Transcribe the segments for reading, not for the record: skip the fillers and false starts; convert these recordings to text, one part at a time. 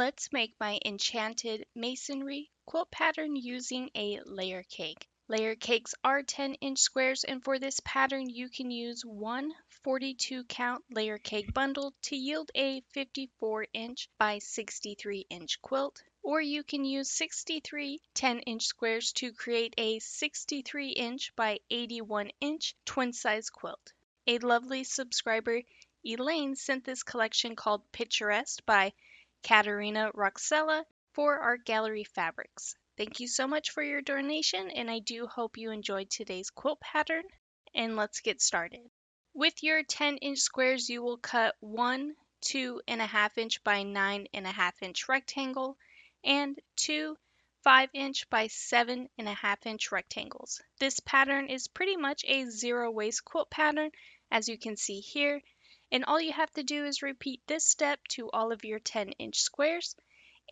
Let's make my Enchanted Masonry quilt pattern using a layer cake. Layer cakes are 10-inch squares, and for this pattern you can use one 42 count layer cake bundle to yield a 54-inch by 63-inch quilt, or you can use 63 10-inch squares to create a 63-inch by 81-inch twin-size quilt. A lovely subscriber, Elaine, sent this collection called Picturesque by Katarina Roccella for art gallery fabrics. Thank you so much for your donation, and I do hope you enjoyed today's quilt pattern. And let's get started. With your 10-inch squares, you will cut one 2.5-inch by 9.5-inch rectangle and two 5-inch by 7.5-inch rectangles. This pattern is pretty much a zero waste quilt pattern, as you can see here. And all you have to do is repeat this step to all of your 10-inch squares,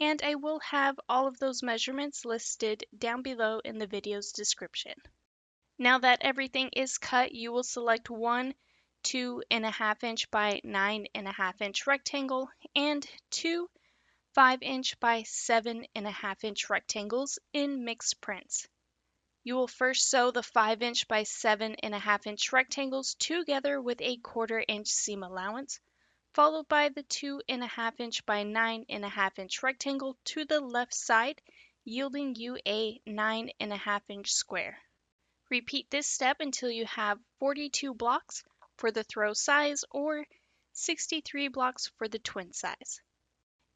and I will have all of those measurements listed down below in the video's description. Now that everything is cut, you will select one 2.5-inch by 9.5-inch rectangle and two 5-inch by 7.5-inch rectangles in mixed prints. You will first sew the 5-inch by 7.5-inch rectangles together with a 1/4-inch seam allowance, followed by the 2.5-inch by 9.5-inch rectangle to the left side, yielding you a 9.5-inch square. Repeat this step until you have 42 blocks for the throw size or 63 blocks for the twin size.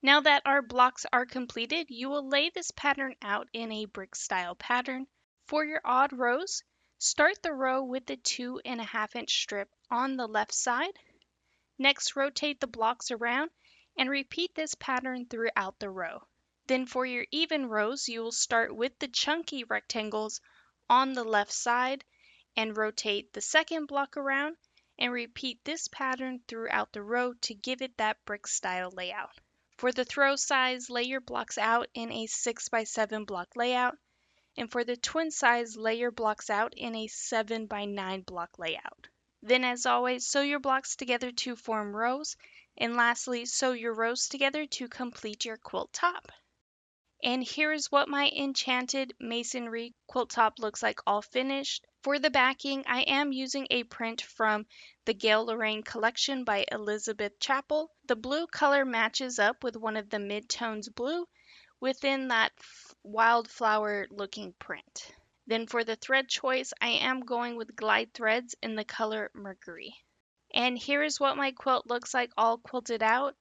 Now that our blocks are completed, you will lay this pattern out in a brick style pattern. For your odd rows, start the row with the 2.5-inch strip on the left side. Next, rotate the blocks around and repeat this pattern throughout the row. Then for your even rows, you will start with the chunky rectangles on the left side and rotate the second block around and repeat this pattern throughout the row to give it that brick style layout. For the throw size, lay your blocks out in a 6x7 block layout, and for the twin size, lay your blocks out in a 7x9 block layout. Then, as always, sew your blocks together to form rows, and lastly, sew your rows together to complete your quilt top. And here is what my Enchanted Masonry quilt top looks like all finished. For the backing, I am using a print from the Gail Lorraine collection by Elizabeth Chappell. The blue color matches up with one of the mid-tones blue within that wildflower looking print. Then for the thread choice, I am going with glide threads in the color Mercury. And here is what my quilt looks like all quilted out.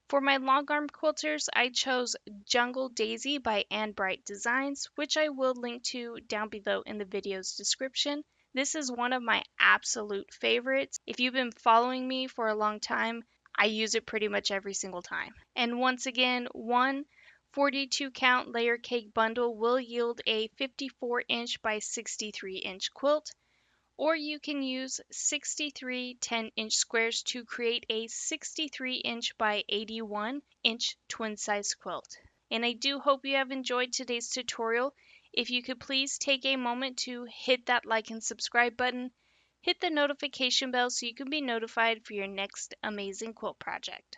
For my long arm quilters, I chose Jungle Daisy by Anne Bright Designs, which I will link to down below in the video's description. This is one of my absolute favorites. If you've been following me for a long time, I use it pretty much every single time. And once again, one 42 count layer cake bundle will yield a 54-inch by 63-inch quilt, or you can use 63 10-inch squares to create a 63-inch by 81-inch twin-size quilt. And I do hope you have enjoyed today's tutorial. If you could please take a moment to hit that like and subscribe button, hit the notification bell so you can be notified for your next amazing quilt project.